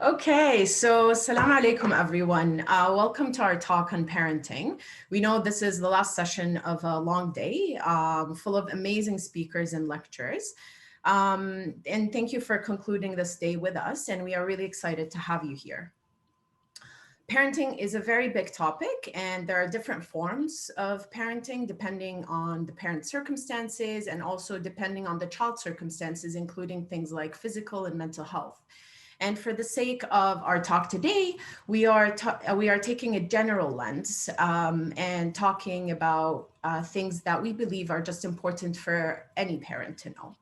Okay, so assalamu alaikum everyone. Welcome to our talk on parenting. We know this is the last session of a long day full of amazing speakers and lectures. And thank you for concluding this day with us. And we are really excited to have you here. Parenting is a very big topic, and there are different forms of parenting depending on the parent's circumstances and also depending on the child's circumstances, including things like physical and mental health. And for the sake of our talk today, we are taking a general lens and talking about things that we believe are just important for any parent to know.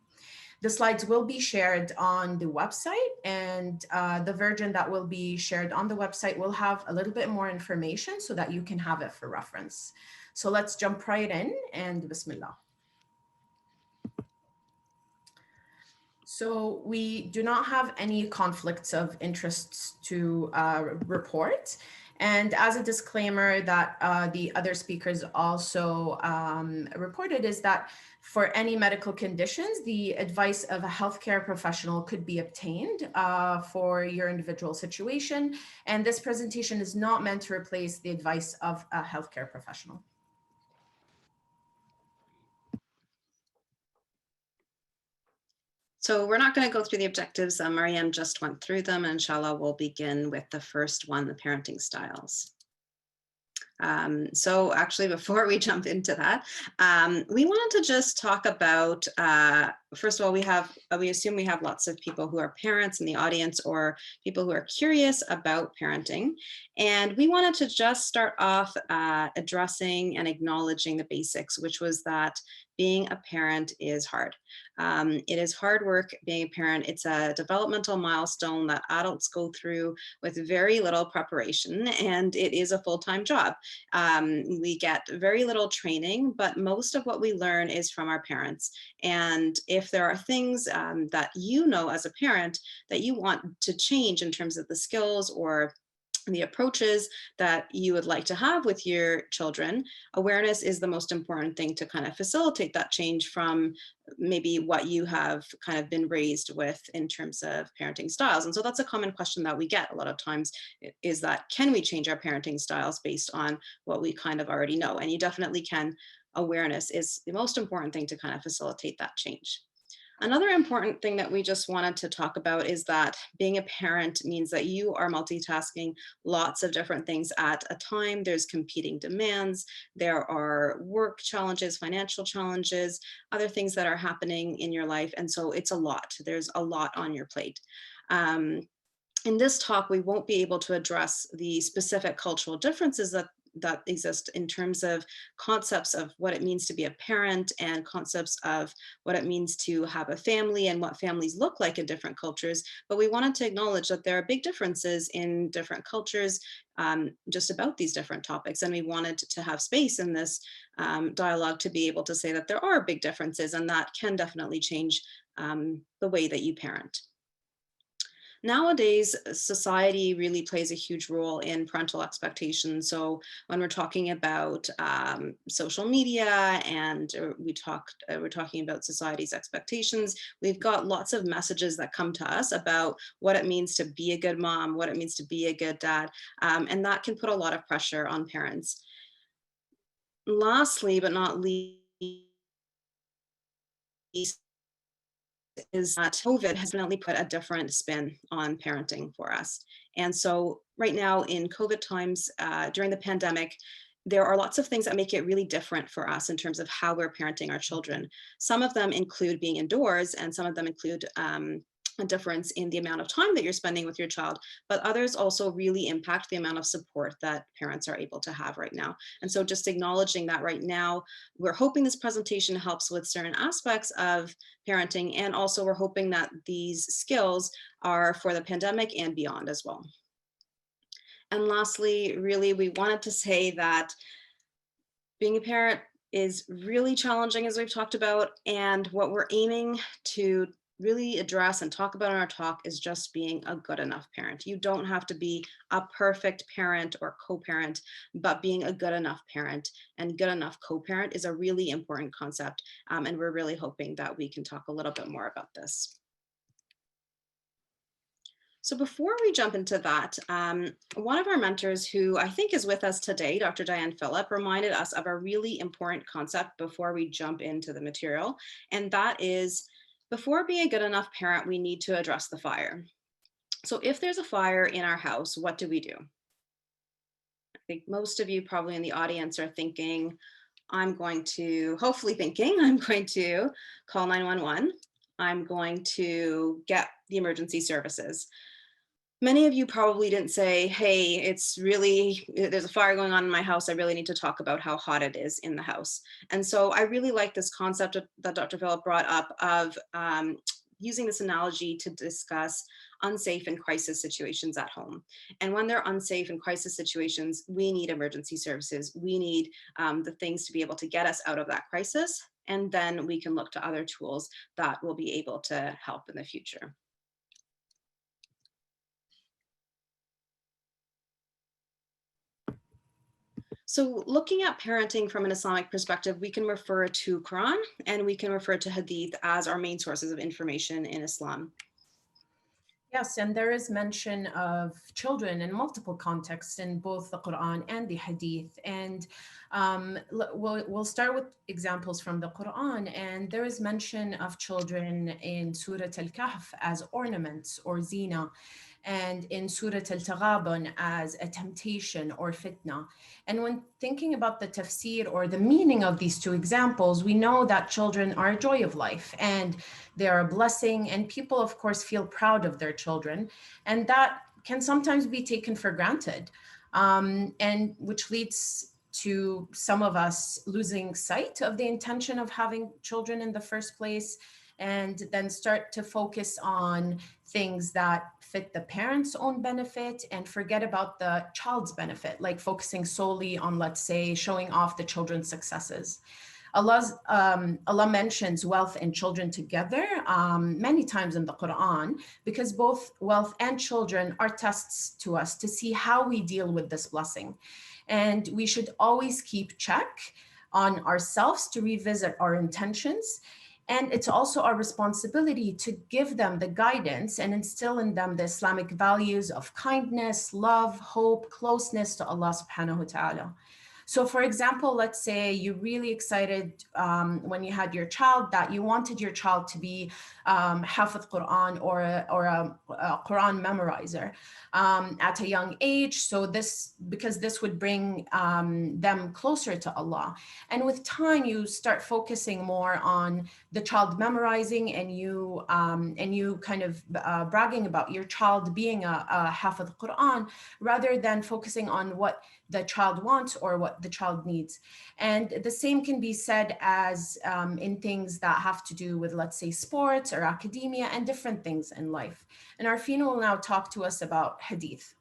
The slides will be shared on the website, and the version that will be shared on the website will have a little bit more information so that you can have it for reference. So let's jump right in, and Bismillah. So we do not have any conflicts of interests to report. And as a disclaimer that the other speakers also reported is that for any medical conditions, the advice of a healthcare professional could be obtained for your individual situation. And this presentation is not meant to replace the advice of a healthcare professional. So we're not going to go through the objectives. Mariam just went through them, and inshallah we'll begin with the first one, the parenting styles. So actually, before we jump into that, we wanted to just talk about, first of all, we assume we have lots of people who are parents in the audience or people who are curious about parenting. And we wanted to just start off addressing and acknowledging the basics, which was that being a parent is hard. It is hard work being a parent. It's a developmental milestone that adults go through with very little preparation, and it is a full-time job. We get very little training, but most of what we learn is from our parents. And if there are things that you know as a parent that you want to change in terms of the skills or the approaches that you would like to have with your children, awareness is the most important thing to kind of facilitate that change from maybe what you have kind of been raised with in terms of parenting styles. And so that's a common question that we get a lot of times, is that, can we change our parenting styles based on what we kind of already know? And you definitely can. Awareness is the most important thing to kind of facilitate that change. Another important thing that we just wanted to talk about is that being a parent means that you are multitasking lots of different things at a time. There's competing demands, there are work challenges, financial challenges, other things that are happening in your life. And so it's a lot. There's a lot on your plate. In this talk, we won't be able to address the specific cultural differences that exist in terms of concepts of what it means to be a parent and concepts of what it means to have a family and what families look like in different cultures. But we wanted to acknowledge that there are big differences in different cultures just about these different topics. And we wanted to have space in this dialogue to be able to say that there are big differences, and that can definitely change the way that you parent. Nowadays, society really plays a huge role in parental expectations. So when we're talking about social media and we're talking about society's expectations, we've got lots of messages that come to us about what it means to be a good mom, what it means to be a good dad, and that can put a lot of pressure on parents. Lastly, but not least, is that COVID has definitely put a different spin on parenting for us. And so right now in COVID times, during the pandemic, there are lots of things that make it really different for us in terms of how we're parenting our children. Some of them include being indoors, and some of them include a difference in the amount of time that you're spending with your child, but others also really impact the amount of support that parents are able to have right now. And so just acknowledging that right now, we're hoping this presentation helps with certain aspects of parenting, and also we're hoping that these skills are for the pandemic and beyond as well. And lastly, really, we wanted to say that being a parent is really challenging, as we've talked about, and what we're aiming to really address and talk about in our talk is just being a good enough parent. You don't have to be a perfect parent or co-parent, but being a good enough parent and good enough co-parent is a really important concept. And we're really hoping that we can talk a little bit more about this. So before we jump into that, one of our mentors who I think is with us today, Dr. Diane Phillip, reminded us of a really important concept before we jump into the material. And that is, before being a good enough parent, we need to address the fire. So if there's a fire in our house, what do we do? I think most of you probably in the audience are thinking, hopefully thinking, I'm going to call 911. I'm going to get the emergency services. Many of you probably didn't say, hey, there's a fire going on in my house. I really need to talk about how hot it is in the house. And so I really like this concept that Dr. Phillip brought up of using this analogy to discuss unsafe and crisis situations at home. And when they're unsafe and crisis situations, we need emergency services. We need the things to be able to get us out of that crisis. And then we can look to other tools that will be able to help in the future. So looking at parenting from an Islamic perspective, we can refer to Quran and we can refer to Hadith as our main sources of information in Islam. Yes, and there is mention of children in multiple contexts in both the Quran and the Hadith. And we'll start with examples from the Quran. And there is mention of children in Surah Al-Kahf as ornaments or zina, and in Surah Al-Taghabun as a temptation or fitna. And when thinking about the tafsir or the meaning of these two examples, we know that children are a joy of life and they are a blessing, and people, of course, feel proud of their children, and that can sometimes be taken for granted, and which leads to some of us losing sight of the intention of having children in the first place, and then start to focus on things that fit the parent's own benefit and forget about the child's benefit, like focusing solely on, let's say, showing off the children's successes. Allah mentions wealth and children together many times in the Quran, because both wealth and children are tests to us to see how we deal with this blessing. And we should always keep check on ourselves to revisit our intentions. And it's also our responsibility to give them the guidance and instill in them the Islamic values of kindness, love, hope, closeness to Allah subhanahu wa ta'ala. So for example, let's say you're really excited when you had your child that you wanted your child to be Hafiz Quran or a Quran memorizer at a young age. So because this would bring them closer to Allah. And with time, you start focusing more on the child memorizing, and you kind of bragging about your child being a Hafiz Quran, rather than focusing on what the child wants or what the child needs. And the same can be said as in things that have to do with, let's say, sports or academia and different things in life. And Arfina will now talk to us about Hadith.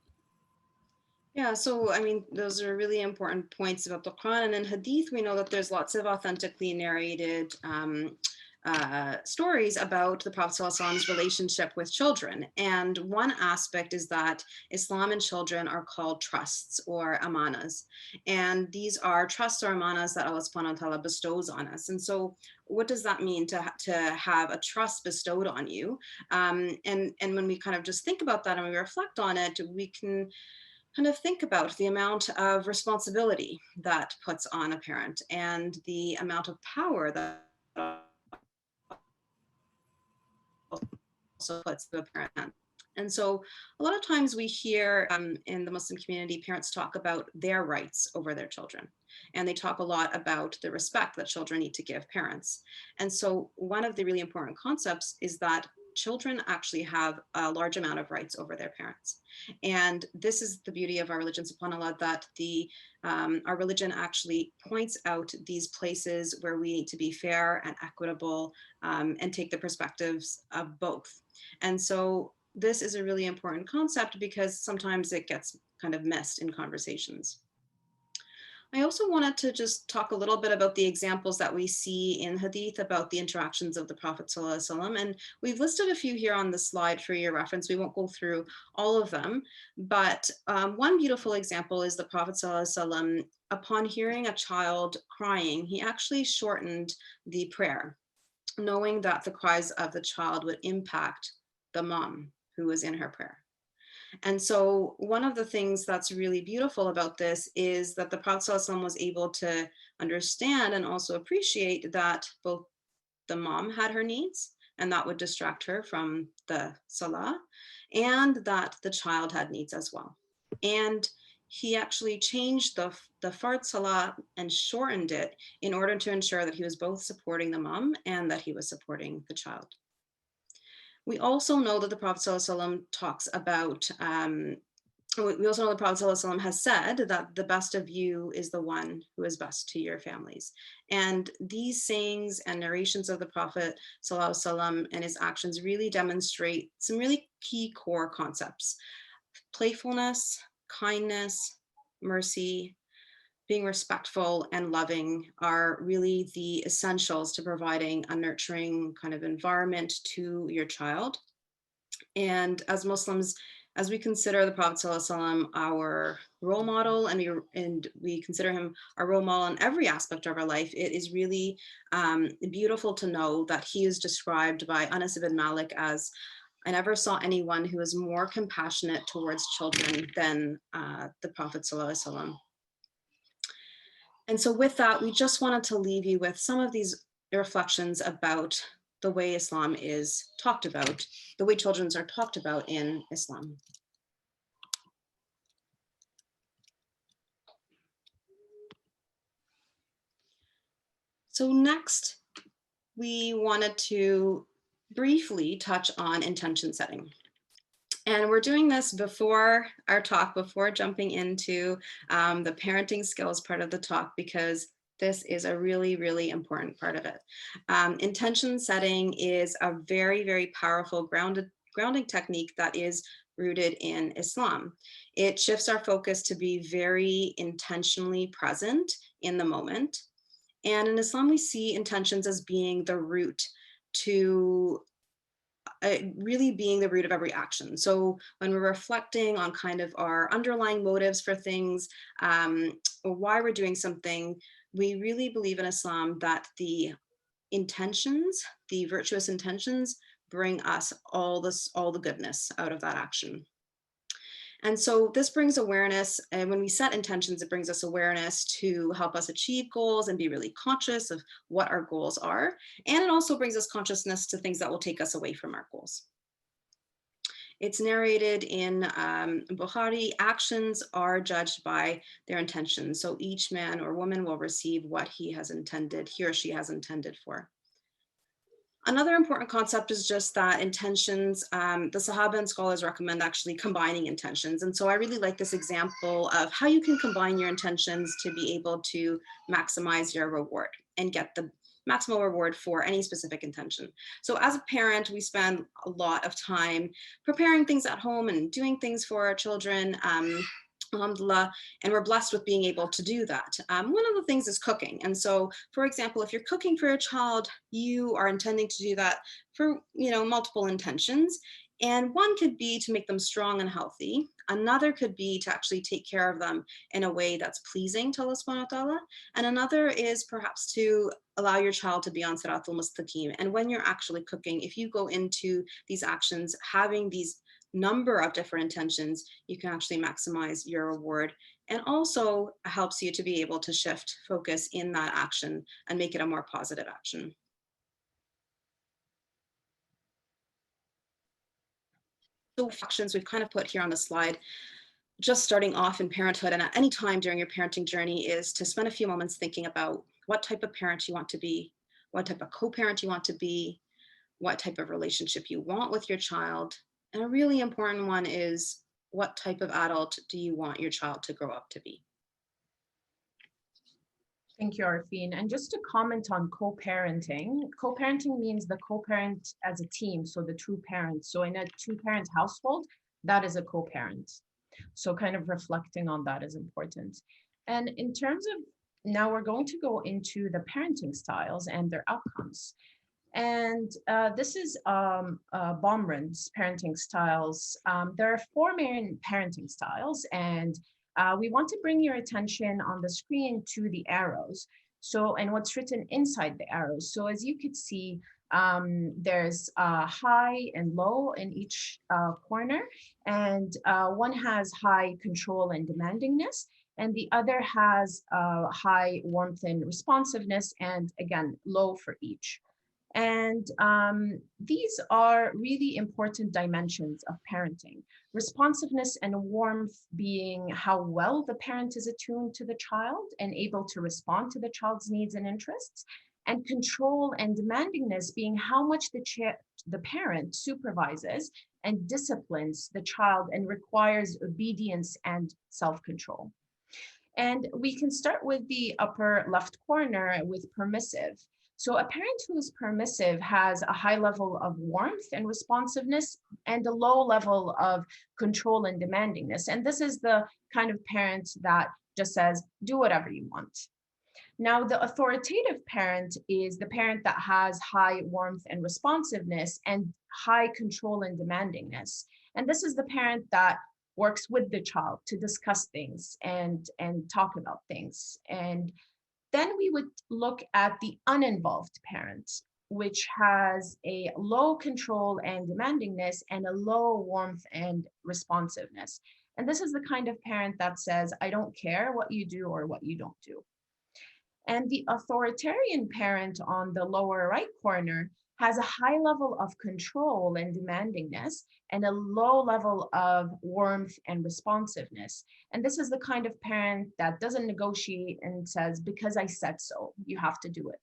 Yeah, so I mean, those are really important points about the Quran. And in Hadith, we know that there's lots of authentically narrated stories about the Prophet ﷺ's relationship with children. And one aspect is that Islam and children are called trusts or amanas. And these are trusts or amanas that Allah subhanahu wa ta'ala bestows on us. And so what does that mean to have a trust bestowed on you? And when we kind of just think about that and we reflect on it, we can kind of think about the amount of responsibility that puts on a parent and the amount of power that also puts the parent. And so a lot of times we hear in the Muslim community, parents talk about their rights over their children. And they talk a lot about the respect that children need to give parents. And so one of the really important concepts is that children actually have a large amount of rights over their parents. And this is the beauty of our religion, subhanAllah, that our religion actually points out these places where we need to be fair and equitable and take the perspectives of both. And so this is a really important concept because sometimes it gets kind of missed in conversations. I also wanted to just talk a little bit about the examples that we see in Hadith about the interactions of the Prophet ﷺ. And we've listed a few here on the slide for your reference. We won't go through all of them, but one beautiful example is the Prophet ﷺ, upon hearing a child crying, he actually shortened the prayer, knowing that the cries of the child would impact the mom who was in her prayer. And so one of the things that's really beautiful about this is that the Prophet ﷺ was able to understand and also appreciate that both the mom had her needs, and that would distract her from the salah, and that the child had needs as well. And he actually changed the fard salah and shortened it in order to ensure that he was both supporting the mom and that he was supporting the child. We also know that the Prophet ﷺ talks about, we also know the Prophet ﷺ has said that the best of you is the one who is best to your families. And these sayings and narrations of the Prophet ﷺ and his actions really demonstrate some really key core concepts: playfulness, kindness, mercy, being respectful and loving are really the essentials to providing a nurturing kind of environment to your child. And as Muslims, as we consider the Prophet ﷺ our role model, and we consider him our role model in every aspect of our life, it is really beautiful to know that he is described by Anas ibn Malik as, "I never saw anyone who is more compassionate towards children than the Prophet ﷺ." And so with that, we just wanted to leave you with some of these reflections about the way Islam is talked about, the way children are talked about in Islam. So next, we wanted to briefly touch on intention setting. And we're doing this before our talk, before jumping into the parenting skills part of the talk, because this is a really, really important part of it. Intention setting is a very, very powerful grounding technique that is rooted in Islam. It shifts our focus to be very intentionally present in the moment. And in Islam, we see intentions as being the root to really being the root of every action. So when we're reflecting on kind of our underlying motives for things, or why we're doing something, we really believe in Islam that the intentions, the virtuous intentions, bring us all the goodness out of that action. And so this brings awareness, and when we set intentions, it brings us awareness to help us achieve goals and be really conscious of what our goals are. And it also brings us consciousness to things that will take us away from our goals. It's narrated in Bukhari, actions are judged by their intentions. So each man or woman will receive what he or she has intended for. Another important concept is just that intentions, the Sahaba and scholars recommend actually combining intentions. And so I really like this example of how you can combine your intentions to be able to maximize your reward and get the maximal reward for any specific intention. So as a parent, we spend a lot of time preparing things at home and doing things for our children. Alhamdulillah, and we're blessed with being able to do that. One of the things is cooking. And so, for example, if you're cooking for a child, you are intending to do that for, multiple intentions. And one could be to make them strong and healthy. Another could be to actually take care of them in a way that's pleasing to Allah subhanahu wa ta'ala. And another is perhaps to allow your child to be on Siratul Mustaqim. And when you're actually cooking, if you go into these actions, having these number of different intentions, you can actually maximize your reward, and also helps you to be able to shift focus in that action and make it a more positive action. So actions we've kind of put here on the slide, just starting off in parenthood and at any time during your parenting journey, is to spend a few moments thinking about what type of parent you want to be, what type of co-parent you want to be, what type of relationship you want with your child. And a really important one is, what type of adult do you want your child to grow up to be? Thank you, Arfine. And just to comment on co-parenting, co-parenting means the co-parent as a team, so the two parents. So in a two-parent household, that is a co-parent. So kind of reflecting on that is important. And in terms of, now we're going to go into the parenting styles and their outcomes. And this is Baumrand's parenting styles. There are 4 main parenting styles, and we want to bring your attention on the screen to the arrows. So, and what's written inside the arrows. So as you could see, There's high and low in each corner, and one has high control and demandingness, and the other has high warmth and responsiveness, and again, low for each. And these are really important dimensions of parenting. Responsiveness and warmth being how well the parent is attuned to the child and able to respond to the child's needs and interests. And control and demandingness being how much the parent supervises and disciplines the child and requires obedience and self-control. And we can start with the upper left corner with permissive. So a parent who is permissive has a high level of warmth and responsiveness and a low level of control and demandingness. And this is the kind of parent that just says, do whatever you want. Now, the authoritative parent is the parent that has high warmth and responsiveness and high control and demandingness. And this is the parent that works with the child to discuss things and talk about things. And then we would look at the uninvolved parent, which has a low control and demandingness and a low warmth and responsiveness. And this is the kind of parent that says, I don't care what you do or what you don't do. And the authoritarian parent on the lower right corner has a high level of control and demandingness and a low level of warmth and responsiveness. And this is the kind of parent that doesn't negotiate and says, because I said so, you have to do it.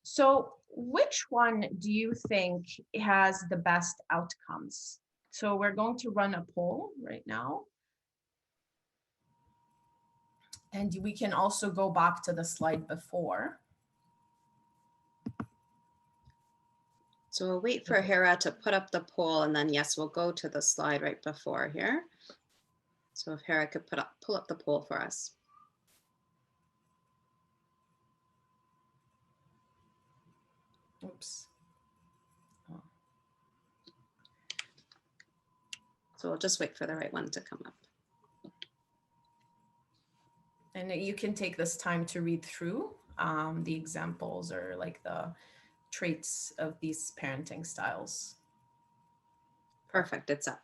So which one do you think has the best outcomes? So we're going to run a poll right now. And we can also go back to the slide before. So we'll wait for Hera to put up the poll, and then yes, we'll go to the slide right before here. So if Hera could pull up the poll for us. Oops. Oh. So we'll just wait for the right one to come up. And you can take this time to read through the examples or like the traits of these parenting styles. Perfect, it's up.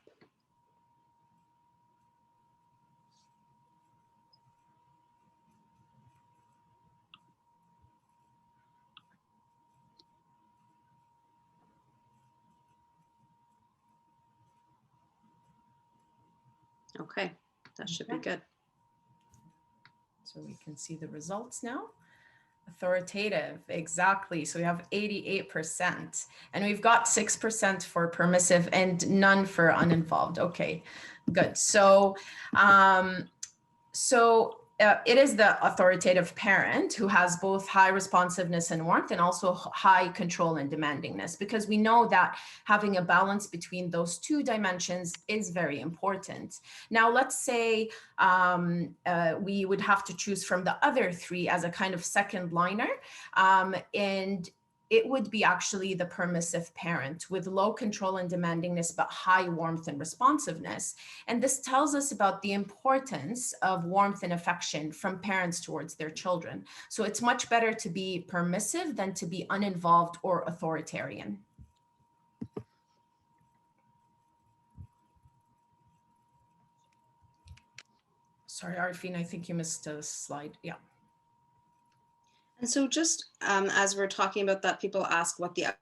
Okay, that should be good. So we can see the results now. Authoritative, exactly. So we have 88%, and we've got 6% for permissive and none for uninvolved. Okay, good. So, it is the authoritative parent who has both high responsiveness and warmth and also high control and demandingness, because we know that having a balance between those two dimensions is very important. Now, let's say we would have to choose from the other three as a kind of second liner, and it would be actually the permissive parent with low control and demandingness, but high warmth and responsiveness. And this tells us about the importance of warmth and affection from parents towards their children. So it's much better to be permissive than to be uninvolved or authoritarian. Sorry, Arifine, I think you missed a slide. Yeah. And so just as we're talking about that, people ask what the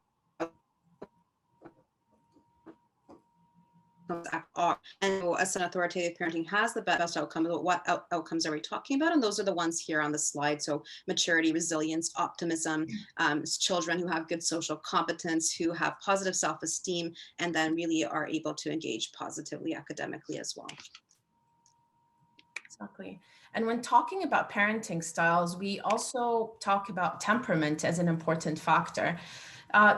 are. And so as an authoritative parenting has the best outcome, but what outcomes are we talking about? And those are the ones here on the slide. So maturity, resilience, optimism, children who have good social competence, who have positive self-esteem, and then really are able to engage positively academically as well. Exactly. And when talking about parenting styles, we also talk about temperament as an important factor.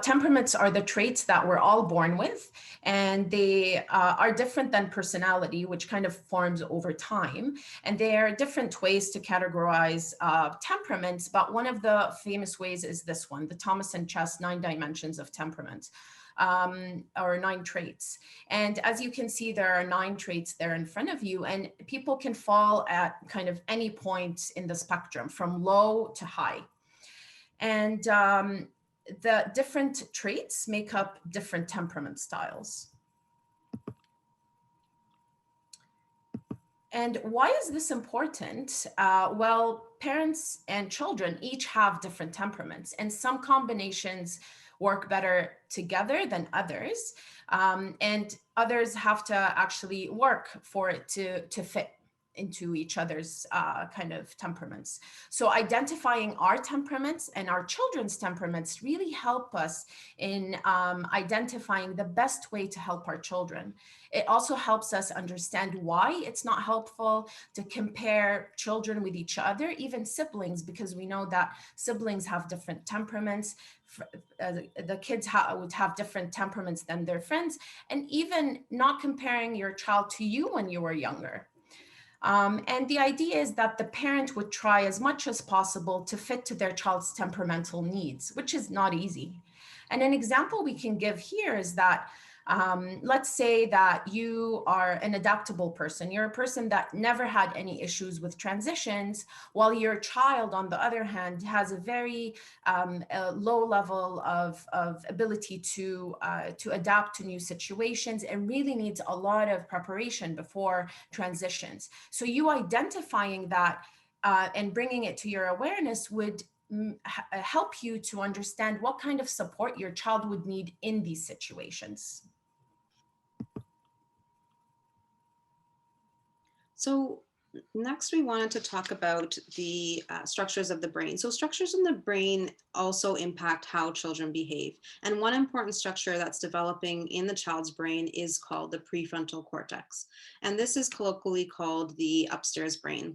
Temperaments are the traits that we're all born with, and they are different than personality, which kind of forms over time. And there are different ways to categorize temperaments, but one of the famous ways is this one, the Thomas and Chess 9 dimensions of temperament. Or 9 traits. And as you can see, there are 9 traits there in front of you, and people can fall at kind of any point in the spectrum from low to high. And the different traits make up different temperament styles. And why is this important? Well, parents and children each have different temperaments, and some combinations work better together than others. And others have to actually work for it to fit into each other's kind of temperaments. So identifying our temperaments and our children's temperaments really help us in identifying the best way to help our children. It also helps us understand why it's not helpful to compare children with each other, even siblings, because we know that siblings have different temperaments. The kids would have different temperaments than their friends, and even not comparing your child to you when you were younger. And the idea is that the parent would try as much as possible to fit to their child's temperamental needs, which is not easy. And an example we can give here is that let's say that you are an adaptable person. You're a person that never had any issues with transitions, while your child, on the other hand, has a very low level of ability to adapt to new situations and really needs a lot of preparation before transitions. So you identifying that and bringing it to your awareness would help you to understand what kind of support your child would need in these situations. So next we wanted to talk about the structures of the brain. So structures in the brain also impact how children behave. And one important structure that's developing in the child's brain is called the prefrontal cortex. And this is colloquially called the upstairs brain.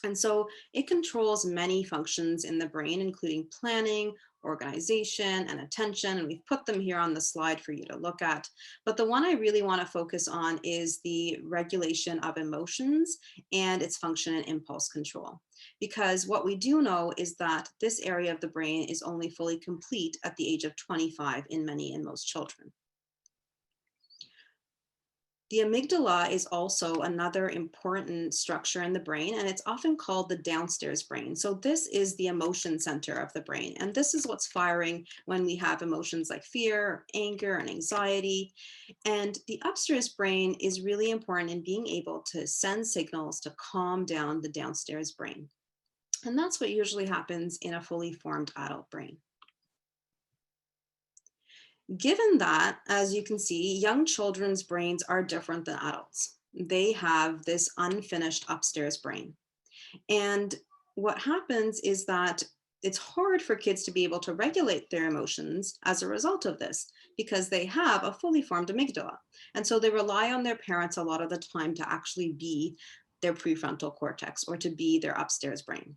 And so it controls many functions in the brain, including planning, organization, and attention. And we've put them here on the slide for you to look at. But the one I really want to focus on is the regulation of emotions and its function and impulse control. Because what we do know is that this area of the brain is only fully complete at the age of 25 in many and most children. The amygdala is also another important structure in the brain, and it's often called the downstairs brain. So this is the emotion center of the brain, and this is what's firing when we have emotions like fear, anger, and anxiety. And the upstairs brain is really important in being able to send signals to calm down the downstairs brain. And that's what usually happens in a fully formed adult brain. Given that, as you can see, young children's brains are different than adults. They have this unfinished upstairs brain. And what happens is that it's hard for kids to be able to regulate their emotions as a result of this, because they have a fully formed amygdala. And so they rely on their parents a lot of the time to actually be their prefrontal cortex or to be their upstairs brain.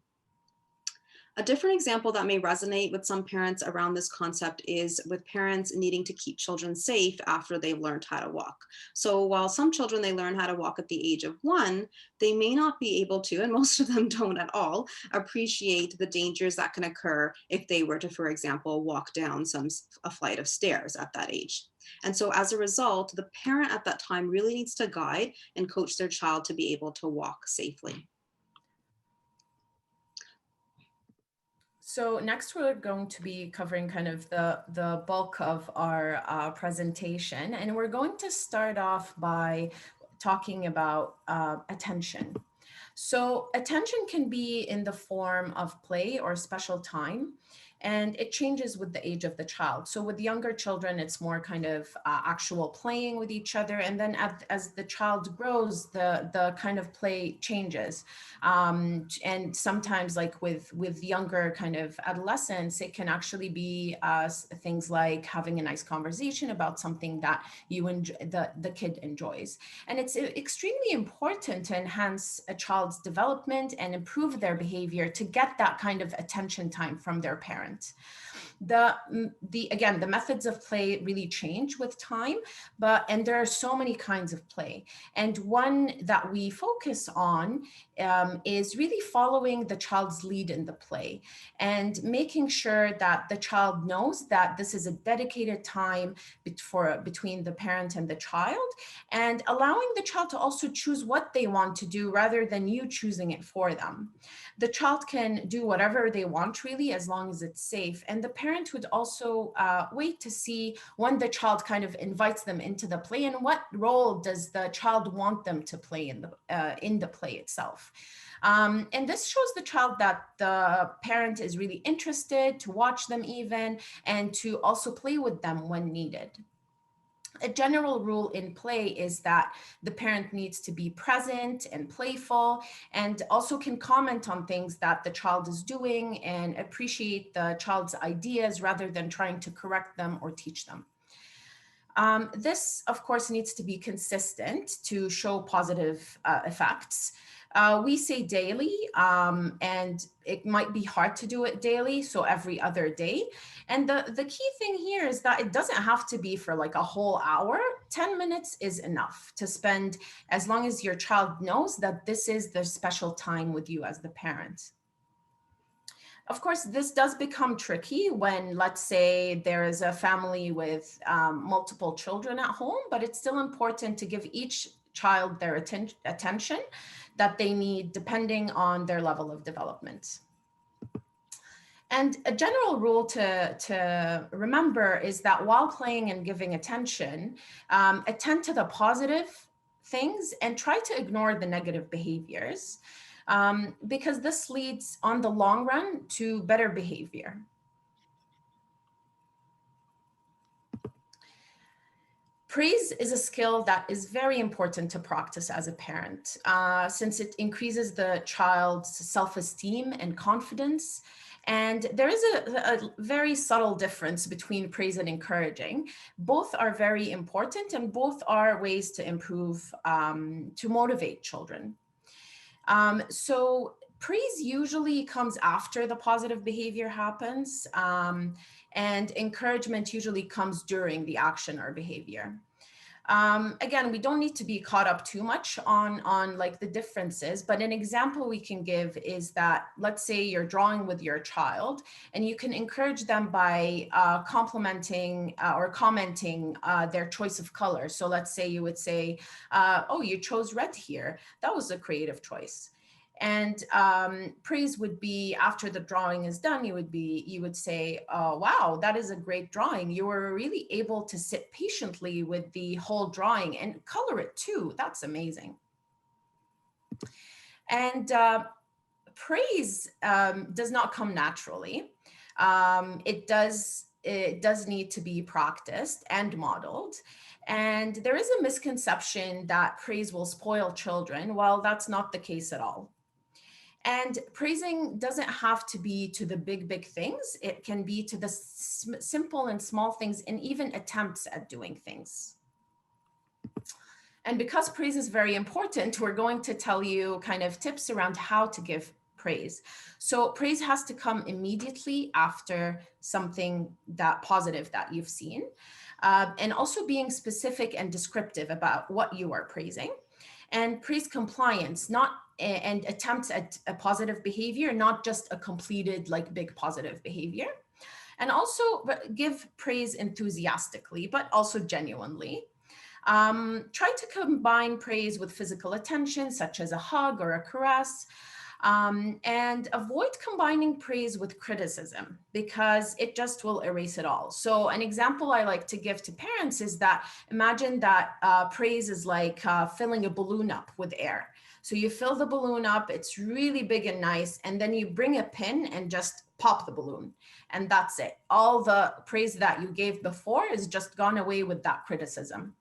A different example that may resonate with some parents around this concept is with parents needing to keep children safe after they've learned how to walk. So while some children, they learn how to walk at the age of 1, they may not be able to, and most of them don't at all, appreciate the dangers that can occur if they were to, for example, walk down a flight of stairs at that age. And so as a result, the parent at that time really needs to guide and coach their child to be able to walk safely. So next we're going to be covering kind of the bulk of our presentation, and we're going to start off by talking about attention. So attention can be in the form of play or special time, and it changes with the age of the child. So with younger children, it's more kind of actual playing with each other. And then as the child grows, the kind of play changes. And sometimes like with younger kind of adolescents, it can actually be things like having a nice conversation about something that the kid enjoys. And it's extremely important to enhance a child's development and improve their behavior to get that kind of attention time from their parents. Again, the methods of play really change with time, and there are so many kinds of play. And one that we focus on is really following the child's lead in the play and making sure that the child knows that this is a dedicated time between the parent and the child, and allowing the child to also choose what they want to do rather than you choosing it for them. The child can do whatever they want really, as long as it's it's safe. And the parent would also wait to see when the child kind of invites them into the play, and what role does the child want them to play in the play itself. And this shows the child that the parent is really interested to watch them even, and to also play with them when needed. A general rule in play is that the parent needs to be present and playful, and also can comment on things that the child is doing and appreciate the child's ideas rather than trying to correct them or teach them. This, of course, needs to be consistent to show positive effects. We say daily, and it might be hard to do it daily, so every other day. And the key thing here is that it doesn't have to be for like a whole hour. 10 minutes is enough to spend, as long as your child knows that this is the special time with you as the parent. Of course, this does become tricky when, let's say, there is a family with multiple children at home, but it's still important to give each child their attention that they need depending on their level of development. And a general rule to remember is that while playing and giving attention, attend to the positive things and try to ignore the negative behaviors, because this leads on the long run to better behavior. Praise is a skill that is very important to practice as a parent, since it increases the child's self-esteem and confidence. And there is a very subtle difference between praise and encouraging. Both are very important, and both are ways to improve, to motivate children. So praise usually comes after the positive behavior happens, and encouragement usually comes during the action or behavior. Again, we don't need to be caught up too much on like the differences, but an example we can give is that, let's say you're drawing with your child, and you can encourage them by complimenting or commenting their choice of color. So let's say you would say, oh, you chose red here. That was a creative choice. And praise would be, after the drawing is done, you would say, oh, wow, that is a great drawing. You were really able to sit patiently with the whole drawing and color it too. That's amazing. And praise does not come naturally. It does need to be practiced and modeled. And there is a misconception that praise will spoil children. Well, that's not the case at all. And praising doesn't have to be to the big things. It can be to the simple and small things, and even attempts at doing things. And because praise is very important, we're going to tell you kind of tips around how to give praise. So praise has to come immediately after something that positive that you've seen. And also being specific and descriptive about what you are praising. And praise compliance, and attempts at a positive behavior, not just a completed like big positive behavior. And also give praise enthusiastically, but also genuinely. Try to combine praise with physical attention, such as a hug or a caress. And avoid combining praise with criticism, because it just will erase it all. So an example I like to give to parents is that, imagine that praise is like filling a balloon up with air. So you fill the balloon up, it's really big and nice, and then you bring a pin and just pop the balloon, and that's it. All the praise that you gave before is just gone away with that criticism.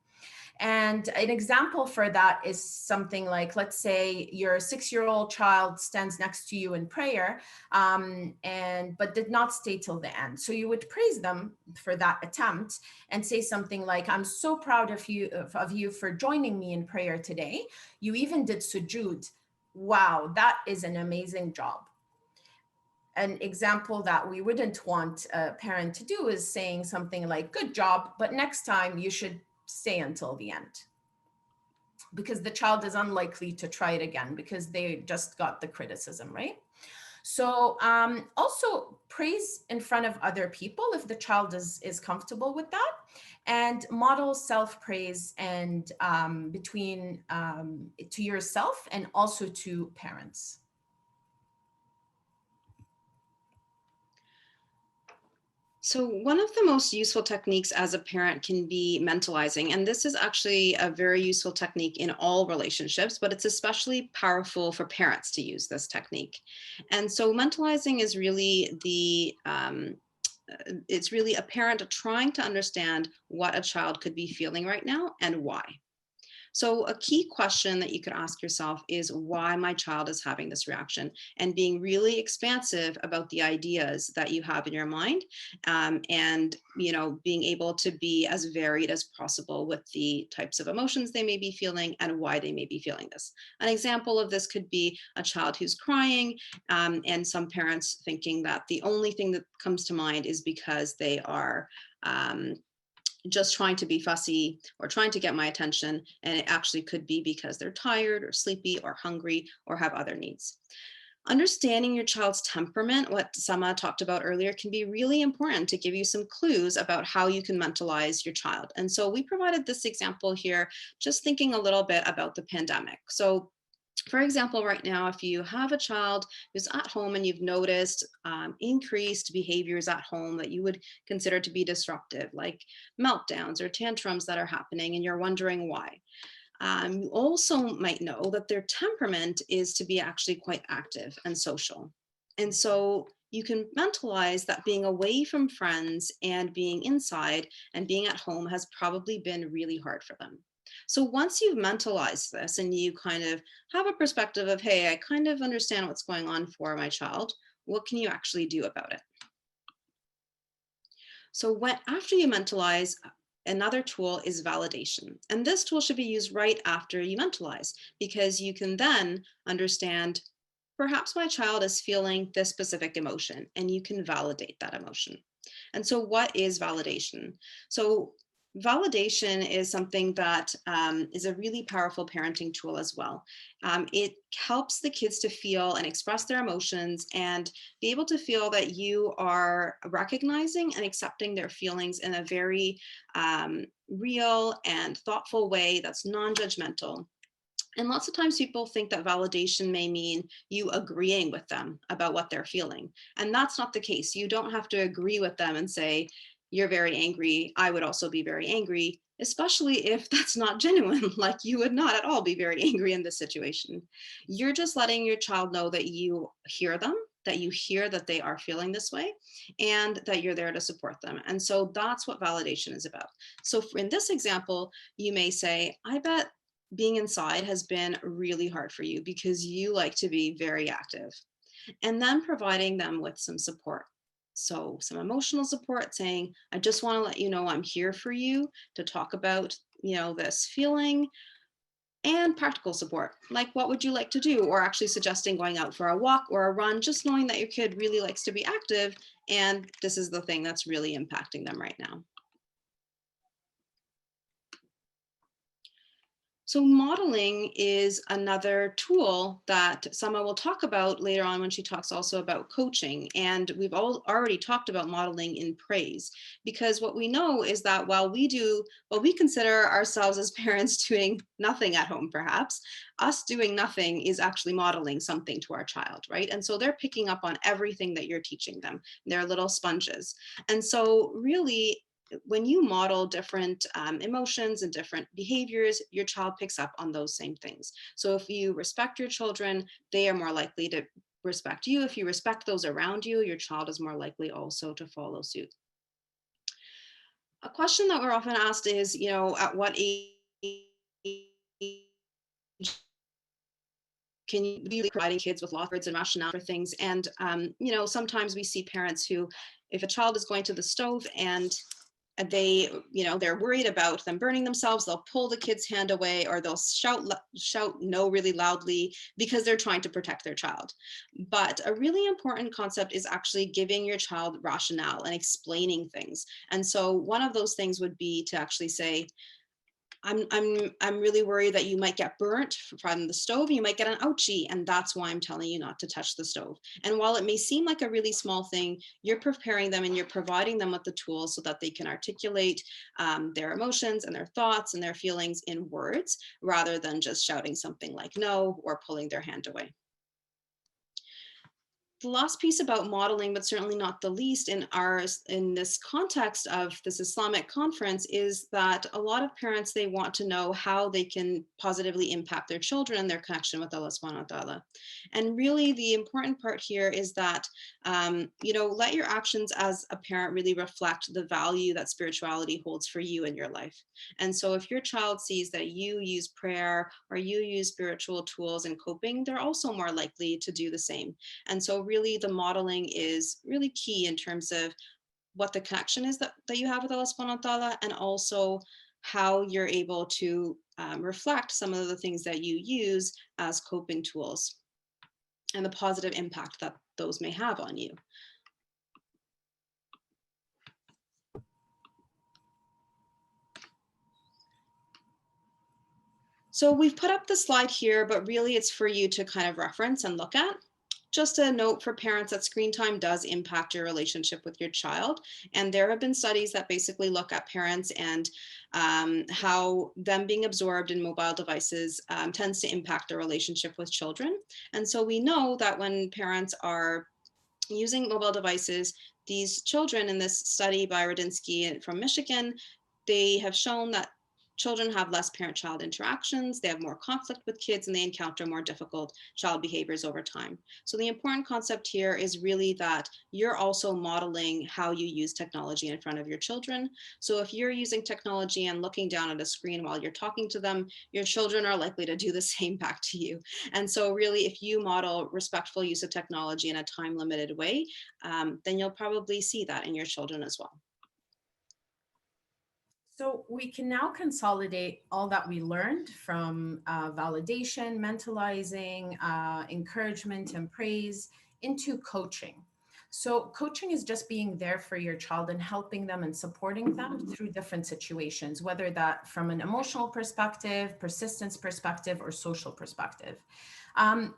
And an example for that is something like, let's say your 6-year-old child stands next to you in prayer, but did not stay till the end. So you would praise them for that attempt and say something like, I'm so proud of you for joining me in prayer today. You even did sujood. Wow, that is an amazing job. An example that we wouldn't want a parent to do is saying something like, good job, but next time you should stay until the end, because the child is unlikely to try it again because they just got the criticism, right? So also praise in front of other people if the child is comfortable with that, and model self-praise and between to yourself and also to parents. So one of the most useful techniques as a parent can be mentalizing. And this is actually a very useful technique in all relationships, but it's especially powerful for parents to use this technique. And so mentalizing is really it's really a parent trying to understand what a child could be feeling right now and why. So a key question that you could ask yourself is why my child is having this reaction, and being really expansive about the ideas that you have in your mind, and being able to be as varied as possible with the types of emotions they may be feeling and why they may be feeling this. An example of this could be a child who's crying, and some parents thinking that the only thing that comes to mind is because they are just trying to be fussy or trying to get my attention, and it actually could be because they're tired or sleepy or hungry or have other needs. Understanding your child's temperament, what Sama talked about earlier, can be really important to give you some clues about how you can mentalize your child. And so we provided this example here, just thinking a little bit about the pandemic. So for example, right now, if you have a child who's at home and you've noticed increased behaviors at home that you would consider to be disruptive, like meltdowns or tantrums that are happening, and you're wondering why. You also might know that their temperament is to be actually quite active and social. And so you can mentalize that being away from friends and being inside and being at home has probably been really hard for them. So once you've mentalized this and you kind of have a perspective of, hey, I kind of understand what's going on for my child, what can you actually do about it? So after you mentalize, another tool is validation. And this tool should be used right after you mentalize, because you can then understand, perhaps my child is feeling this specific emotion, and you can validate that emotion. And so what is validation? So validation is something that is a really powerful parenting tool as well. It helps the kids to feel and express their emotions and be able to feel that you are recognizing and accepting their feelings in a very real and thoughtful way that's non-judgmental. And lots of times people think that validation may mean you agreeing with them about what they're feeling. And that's not the case. You don't have to agree with them and say, you're very angry, I would also be very angry, especially if that's not genuine. Like, you would not at all be very angry in this situation. You're just letting your child know that you hear them, that you hear that they are feeling this way, and that you're there to support them. And so that's what validation is about. So in this example, you may say, I bet being inside has been really hard for you because you like to be very active. And then providing them with some support. So some emotional support, saying, I just want to let you know I'm here for you to talk about, this feeling. And practical support, like what would you like to do? Or actually suggesting going out for a walk or a run, just knowing that your kid really likes to be active, and this is the thing that's really impacting them right now. So modeling is another tool that Sama will talk about later on when she talks also about coaching. And we've already talked about modeling in praise, because what we know is that while we consider ourselves as parents doing nothing at home, perhaps, us doing nothing is actually modeling something to our child, right? And so they're picking up on everything that you're teaching them. They're little sponges. And so really, when you model different emotions and different behaviors, your child picks up on those same things. So if you respect your children, they are more likely to respect you. If you respect those around you, your child is more likely also to follow suit. A question that we're often asked is, at what age can you be providing kids with lots of words and rationale for things? And, sometimes we see parents who, if a child is going to the stove and they're worried about them burning themselves, they'll pull the kid's hand away, or they'll shout no really loudly because they're trying to protect their child. But a really important concept is actually giving your child rationale and explaining things. And so one of those things would be to actually say, I'm really worried that you might get burnt from the stove. You might get an ouchie, and that's why I'm telling you not to touch the stove. And while it may seem like a really small thing, you're preparing them and you're providing them with the tools so that they can articulate their emotions and their thoughts and their feelings in words, rather than just shouting something like no or pulling their hand away. The last piece about modeling, but certainly not the least in this context of this Islamic conference, is that a lot of parents, they want to know how they can positively impact their children and their connection with Allah subhanahu wa ta'ala. And really the important part here is that, let your actions as a parent really reflect the value that spirituality holds for you in your life. And so if your child sees that you use prayer or you use spiritual tools in coping, they're also more likely to do the same. And so really the modeling is really key in terms of what the connection is that you have with Allah subhanahu wa ta'ala, and also how you're able to reflect some of the things that you use as coping tools and the positive impact that those may have on you. So we've put up the slide here, but really it's for you to kind of reference and look at. Just a note for parents that screen time does impact your relationship with your child. And there have been studies that basically look at parents and how them being absorbed in mobile devices tends to impact their relationship with children. And so we know that when parents are using mobile devices, these children in this study by Radinsky from Michigan, they have shown that children have less parent-child interactions, they have more conflict with kids, and they encounter more difficult child behaviors over time. So the important concept here is really that you're also modeling how you use technology in front of your children. So if you're using technology and looking down at a screen while you're talking to them, your children are likely to do the same back to you. And so really, if you model respectful use of technology in a time-limited way, then you'll probably see that in your children as well. So we can now consolidate all that we learned from validation, mentalizing, encouragement, and praise into coaching. So coaching is just being there for your child and helping them and supporting them through different situations, whether that from an emotional perspective, persistence perspective, or social perspective.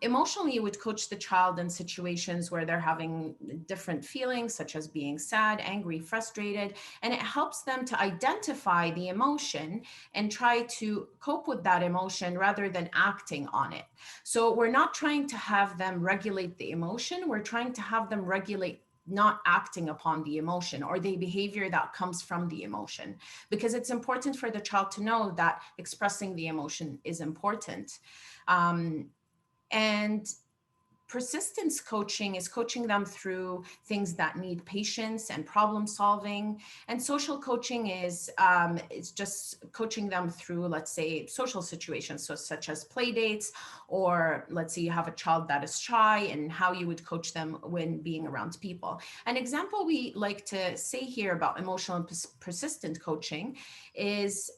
Emotionally, you would coach the child in situations where they're having different feelings, such as being sad, angry, frustrated, and it helps them to identify the emotion and try to cope with that emotion rather than acting on it. So we're not trying to have them regulate the emotion, we're trying to have them regulate not acting upon the emotion or the behavior that comes from the emotion, because it's important for the child to know that expressing the emotion is important. And persistence coaching is coaching them through things that need patience and problem solving. And social coaching is it's just coaching them through, let's say, social situations, so such as play dates, or let's say you have a child that is shy and how you would coach them when being around people. An example we like to say here about emotional and persistent coaching is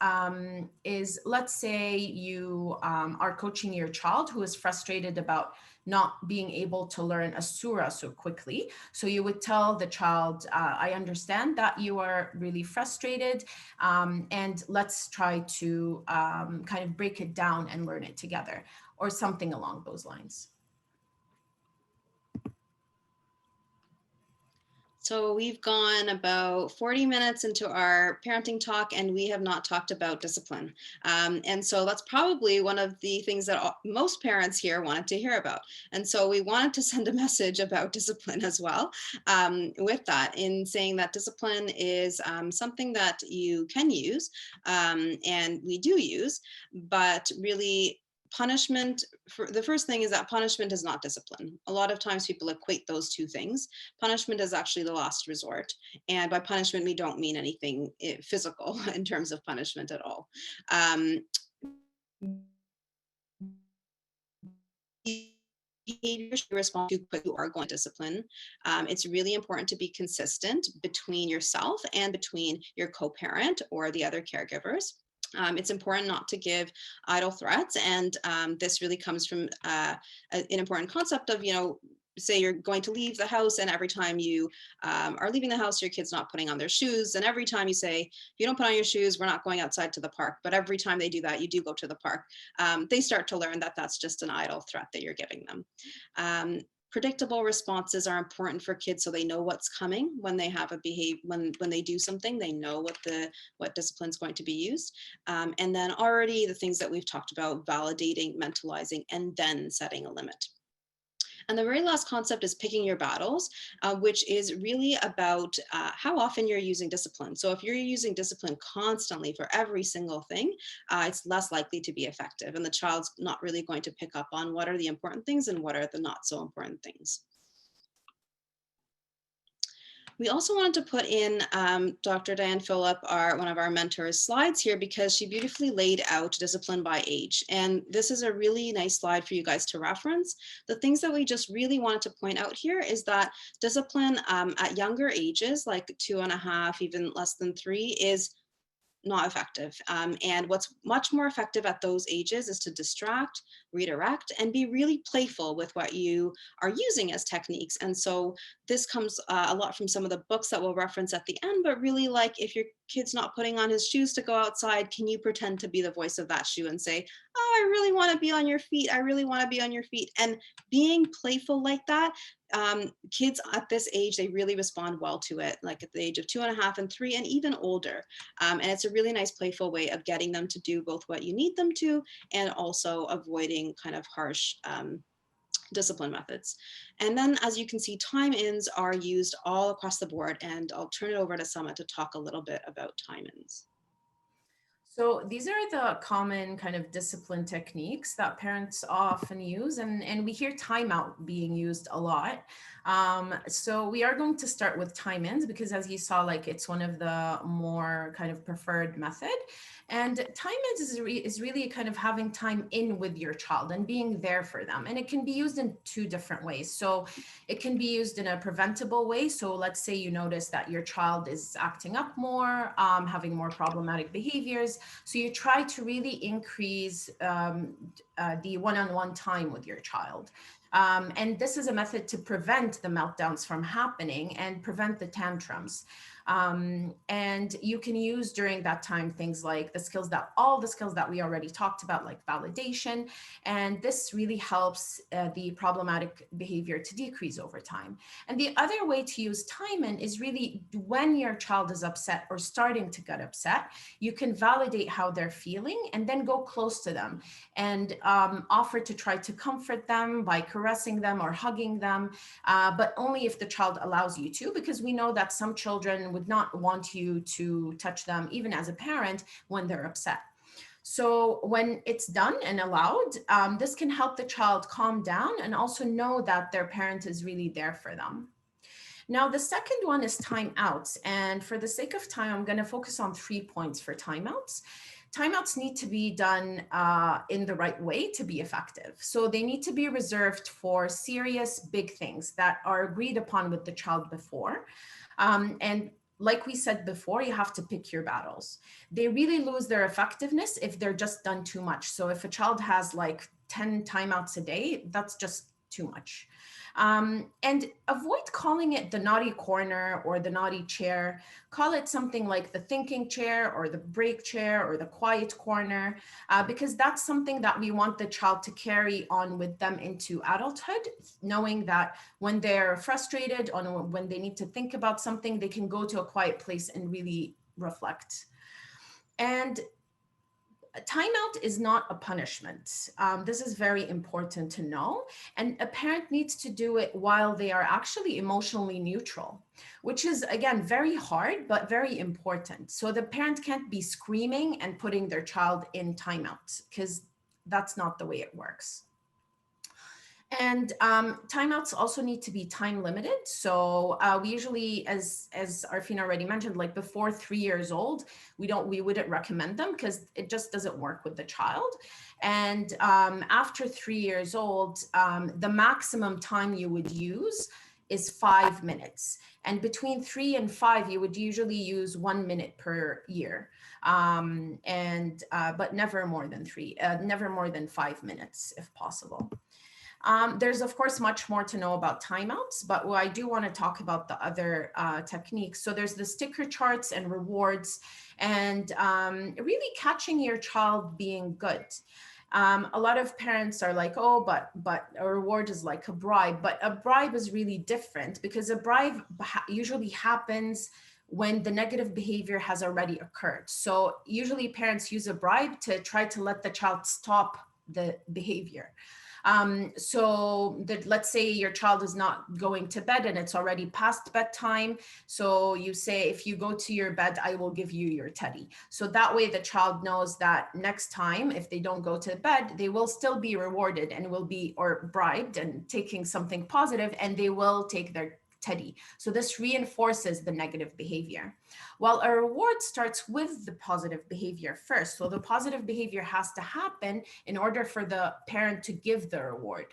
let's say you are coaching your child who is frustrated about not being able to learn a surah so quickly. So you would tell the child, I understand that you are really frustrated, and let's try to kind of break it down and learn it together, or something along those lines. So we've gone about 40 minutes into our parenting talk, and we have not talked about discipline. And so that's probably one of the things that most parents here wanted to hear about. And so we wanted to send a message about discipline as well, with that, in saying that discipline is something that you can use, and we do use, but really punishment, the first thing is that punishment is not discipline. A lot of times people equate those two things. Punishment is actually the last resort. And by punishment, we don't mean anything physical in terms of punishment at all. Behavior should respond to quick you are going to discipline. It's really important to be consistent between yourself and between your co-parent or the other caregivers. It's important not to give idle threats, and this really comes from an important concept of, say you're going to leave the house, and every time you are leaving the house, your kid's not putting on their shoes, and every time you say, if you don't put on your shoes, we're not going outside to the park, but every time they do that, you do go to the park. They start to learn that that's just an idle threat that you're giving them. Predictable responses are important for kids, so they know what's coming when they have when they do something. They know what discipline is going to be used, and then already the things that we've talked about: validating, mentalizing, and then setting a limit. And the very last concept is picking your battles, which is really about how often you're using discipline. So if you're using discipline constantly for every single thing, it's less likely to be effective. And the child's not really going to pick up on what are the important things and what are the not so important things. We also wanted to put in Dr. Diane Phillip, one of our mentors, slides here because she beautifully laid out discipline by age. And this is a really nice slide for you guys to reference. The things that we just really wanted to point out here is that discipline at younger ages, like 2.5, even less than 3, is not effective. And what's much more effective at those ages is to distract, redirect, and be really playful with what you are using as techniques. And so this comes a lot from some of the books that we'll reference at the end, but really, like, if your kid's not putting on his shoes to go outside, can you pretend to be the voice of that shoe and say, oh, I really want to be on your feet. I really want to be on your feet. And being playful like that, kids at this age, they really respond well to it, like at the age of 2.5 and 3 and even older. And it's a really nice playful way of getting them to do both what you need them to and also avoiding kind of harsh discipline methods. And then, as you can see, time-ins are used all across the board, and I'll turn it over to Sumit to talk a little bit about time-ins. So these are the common kind of discipline techniques that parents often use, and we hear timeout being used a lot. So we are going to start with time-ins because, as you saw, like, it's one of the more kind of preferred method. And time-ins is really kind of having time in with your child and being there for them. And it can be used in 2 different ways. So it can be used in a preventable way. So let's say you notice that your child is acting up more, having more problematic behaviors. So you try to really increase the one-on-one time with your child. And this is a method to prevent the meltdowns from happening and prevent the tantrums. And you can use during that time things like all the skills that we already talked about, like validation. And this really helps the problematic behavior to decrease over time. And the other way to use time-in is really when your child is upset or starting to get upset, you can validate how they're feeling and then go close to them and offer to try to comfort them by caressing them or hugging them, but only if the child allows you to, because we know that some children would not want you to touch them, even as a parent, when they're upset. So when it's done and allowed, this can help the child calm down and also know that their parent is really there for them. Now, the second one is timeouts. And for the sake of time, I'm going to focus on 3 points for timeouts. Timeouts need to be done in the right way to be effective. So they need to be reserved for serious, big things that are agreed upon with the child before. And like we said before, you have to pick your battles. They really lose their effectiveness if they're just done too much. So if a child has like 10 timeouts a day, that's just too much. And avoid calling it the naughty corner or the naughty chair. Call it something like the thinking chair or the break chair or the quiet corner, because that's something that we want the child to carry on with them into adulthood, knowing that when they're frustrated or when they need to think about something, they can go to a quiet place and really reflect. And a timeout is not a punishment. This is very important to know. And a parent needs to do it while they are actually emotionally neutral, which is, again, very hard, but very important. So the parent can't be screaming and putting their child in timeout, because that's not the way it works. And timeouts also need to be time limited. So we usually, as Arfina already mentioned, like before 3 years old, we wouldn't recommend them because it just doesn't work with the child. And after 3 years old, the maximum time you would use is 5 minutes. And between 3 and 5, you would usually use 1 minute per year. But never more than 5 minutes if possible. There's, of course, much more to know about timeouts, but I do want to talk about the other techniques. So there's the sticker charts and rewards, and really catching your child being good. A lot of parents are like, oh, but a reward is like a bribe, but a bribe is really different, because a bribe usually happens when the negative behavior has already occurred. So usually parents use a bribe to try to let the child stop the behavior. So that, let's say your child is not going to bed and it's already past bedtime. So you say, if you go to your bed, I will give you your teddy. So that way the child knows that next time, if they don't go to bed, they will still be rewarded and will be, or bribed and taking something positive, and they will take their teddy. So this reinforces the negative behavior. While a reward starts with the positive behavior first. So the positive behavior has to happen in order for the parent to give the reward.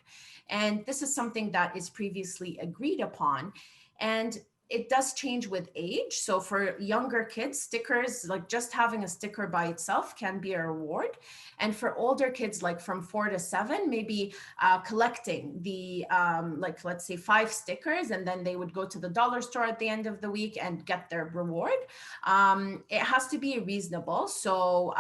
And this is something that is previously agreed upon. And it does change with age. So for younger kids, stickers, like just having a sticker by itself can be a reward. And for older kids, like from 4 to 7, maybe collecting the, like, let's say 5 stickers, and then they would go to the dollar store at the end of the week and get their reward. It has to be reasonable. So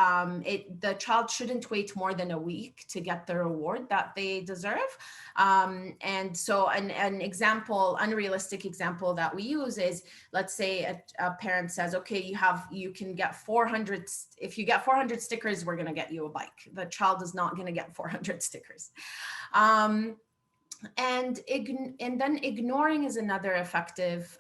the child shouldn't wait more than a week to get the reward that they deserve. And so an example, unrealistic example that we use is, let's say a parent says, okay, you can get 400, if you get 400 stickers, we're going to get you a bike. The child is not going to get 400 stickers. And then ignoring is another effective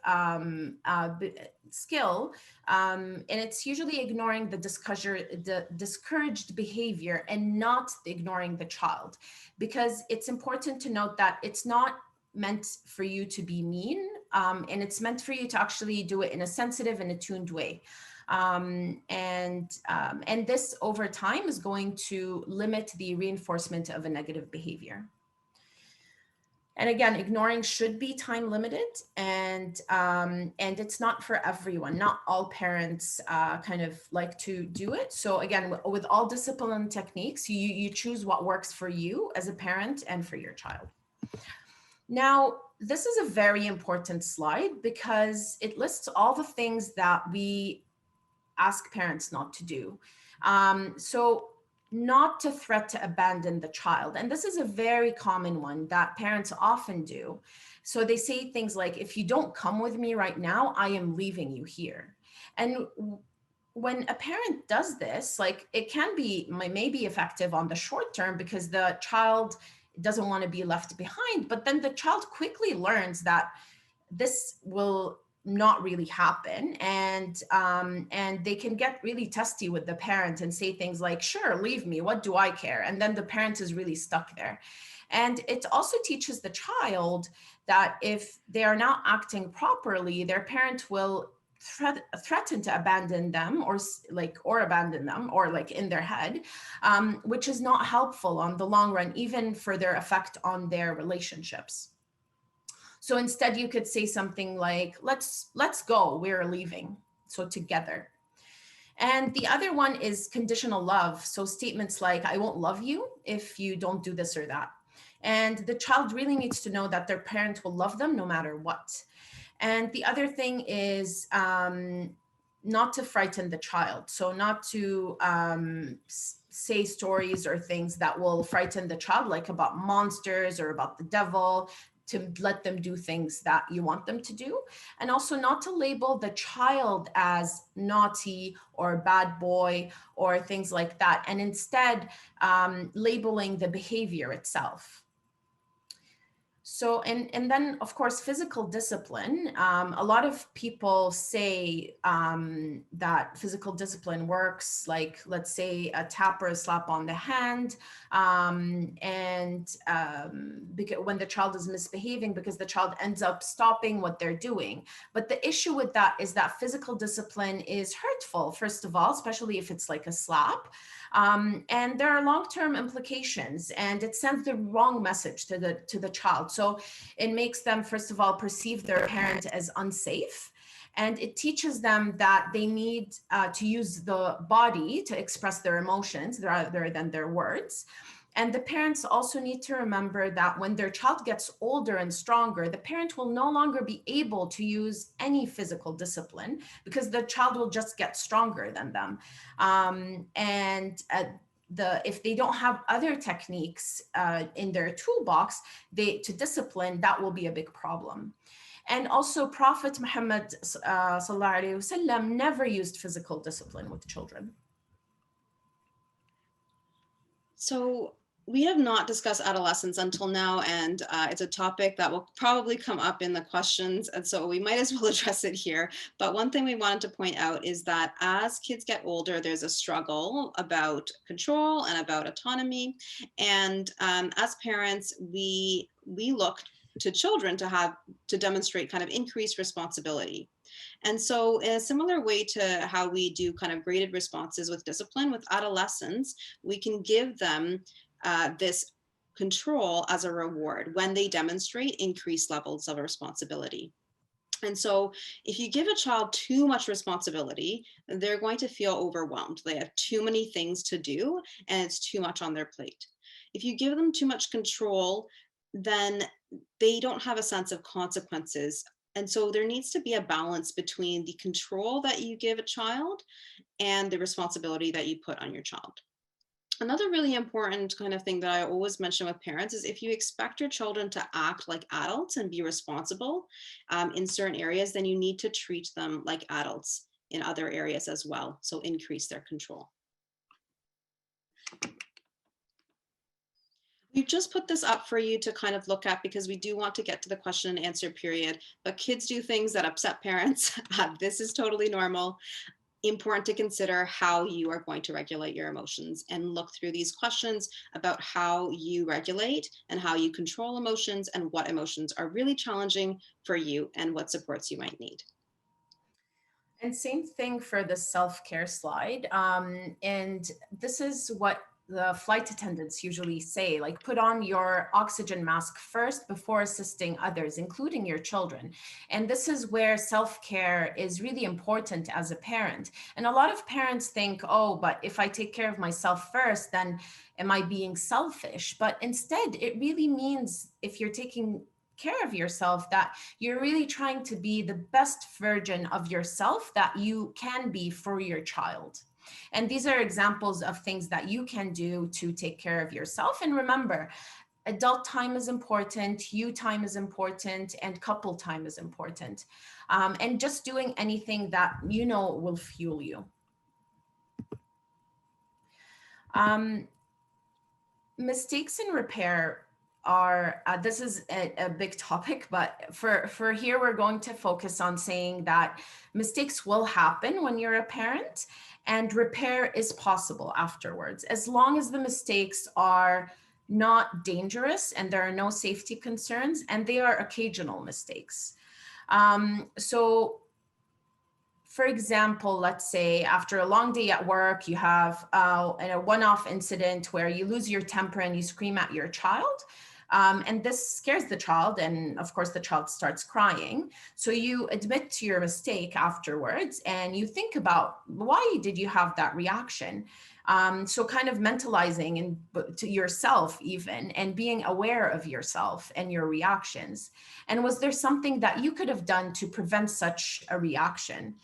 skill. And it's usually ignoring the discouraged behavior and not ignoring the child, because it's important to note that it's not meant for you to be mean, and it's meant for you to actually do it in a sensitive and attuned way. And this over time is going to limit the reinforcement of a negative behavior. And again, ignoring should be time limited, and it's not for everyone. Not all parents kind of like to do it. So again, with all discipline techniques, you choose what works for you as a parent and for your child. Now, this is a very important slide because it lists all the things that we ask parents not to do. So not to threat to abandon the child. And this is a very common one that parents often do. So they say things like, if you don't come with me right now, I am leaving you here. And when a parent does this, like, it can be maybe effective on the short term because the child doesn't want to be left behind, but then the child quickly learns that this will not really happen, and they can get really testy with the parent and say things like, sure, leave me, what do I care? And then the parent is really stuck there. And it also teaches the child that if they are not acting properly, their parent will threaten to abandon them, or abandon them, or like in their head, which is not helpful on the long run, even for their effect on their relationships. So instead you could say something like, let's go, we're leaving, so together. And the other one is conditional love. So statements like, I won't love you if you don't do this or that. And the child really needs to know that their parent will love them no matter what. And the other thing is not to frighten the child. So not to say stories or things that will frighten the child, like about monsters or about the devil, to let them do things that you want them to do. And also not to label the child as naughty or bad boy or things like that. And instead labeling the behavior itself. So, and then of course, physical discipline. A lot of people say that physical discipline works, like, let's say a tap or a slap on the hand, because when the child is misbehaving, because the child ends up stopping what they're doing. But the issue with that is that physical discipline is hurtful, first of all, especially if it's like a slap. And there are long-term implications, and it sends the wrong message to the child. So it makes them, first of all, perceive their parent as unsafe, and it teaches them that they need to use the body to express their emotions rather than their words. And the parents also need to remember that when their child gets older and stronger, the parent will no longer be able to use any physical discipline because the child will just get stronger than them. If they don't have other techniques in their toolbox to discipline, that will be a big problem. And also, Prophet Muhammad sallallahu alaihi wasallam never used physical discipline with children. So we have not discussed adolescence until now, and it's a topic that will probably come up in the questions, and so we might as well address it here. But one thing we wanted to point out is that as kids get older, there's a struggle about control and about autonomy. And as parents, we look to children to demonstrate kind of increased responsibility. And so in a similar way to how we do kind of graded responses with discipline, with adolescents, we can give them this control as a reward when they demonstrate increased levels of responsibility. And so if you give a child too much responsibility, they're going to feel overwhelmed. They have too many things to do and it's too much on their plate. If you give them too much control, then they don't have a sense of consequences. And so there needs to be a balance between the control that you give a child and the responsibility that you put on your child. Another really important kind of thing that I always mention with parents is if you expect your children to act like adults and be responsible in certain areas, then you need to treat them like adults in other areas as well. So increase their control. We've just put this up for you to kind of look at because we do want to get to the question and answer period, but kids do things that upset parents. This is totally normal. Important to consider how you are going to regulate your emotions and look through these questions about how you regulate and how you control emotions and what emotions are really challenging for you and what supports you might need. And same thing for the self-care slide. And this is what the flight attendants usually say, like put on your oxygen mask first before assisting others, including your children. And this is where self-care is really important as a parent. And a lot of parents think, oh, but if I take care of myself first, then am I being selfish? But instead, it really means if you're taking care of yourself, that you're really trying to be the best version of yourself that you can be for your child. And these are examples of things that you can do to take care of yourself. And remember, adult time is important, you time is important, and couple time is important. And just doing anything that you know will fuel you. Mistakes in repair are, this is a big topic, but for here, we're going to focus on saying that mistakes will happen when you're a parent and repair is possible afterwards, as long as the mistakes are not dangerous and there are no safety concerns and they are occasional mistakes. So for example, let's say after a long day at work, you have a one-off incident where you lose your temper and you scream at your child. And this scares the child. And of course, the child starts crying. So you admit to your mistake afterwards and you think about why did you have that reaction? So kind of mentalizing and to yourself even and being aware of yourself and your reactions. And was there something that you could have done to prevent such a reaction?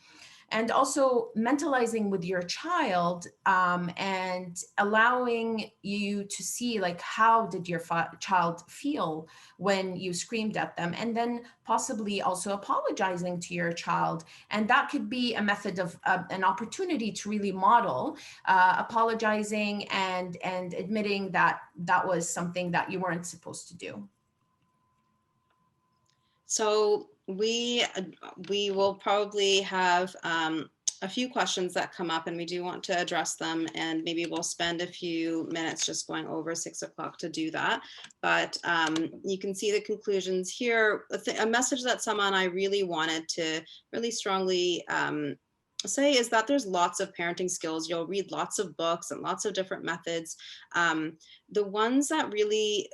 And also mentalizing with your child and allowing you to see like how did your child feel when you screamed at them, and then possibly also apologizing to your child. And that could be a method of an opportunity to really model apologizing and admitting that that was something that you weren't supposed to do. So we will probably have a few questions that come up and we do want to address them, and maybe we'll spend a few minutes just going over 6 o'clock to do that. But you can see the conclusions here. A message that someone I really wanted to really strongly say is that there's lots of parenting skills. You'll read lots of books and lots of different methods. The ones that really,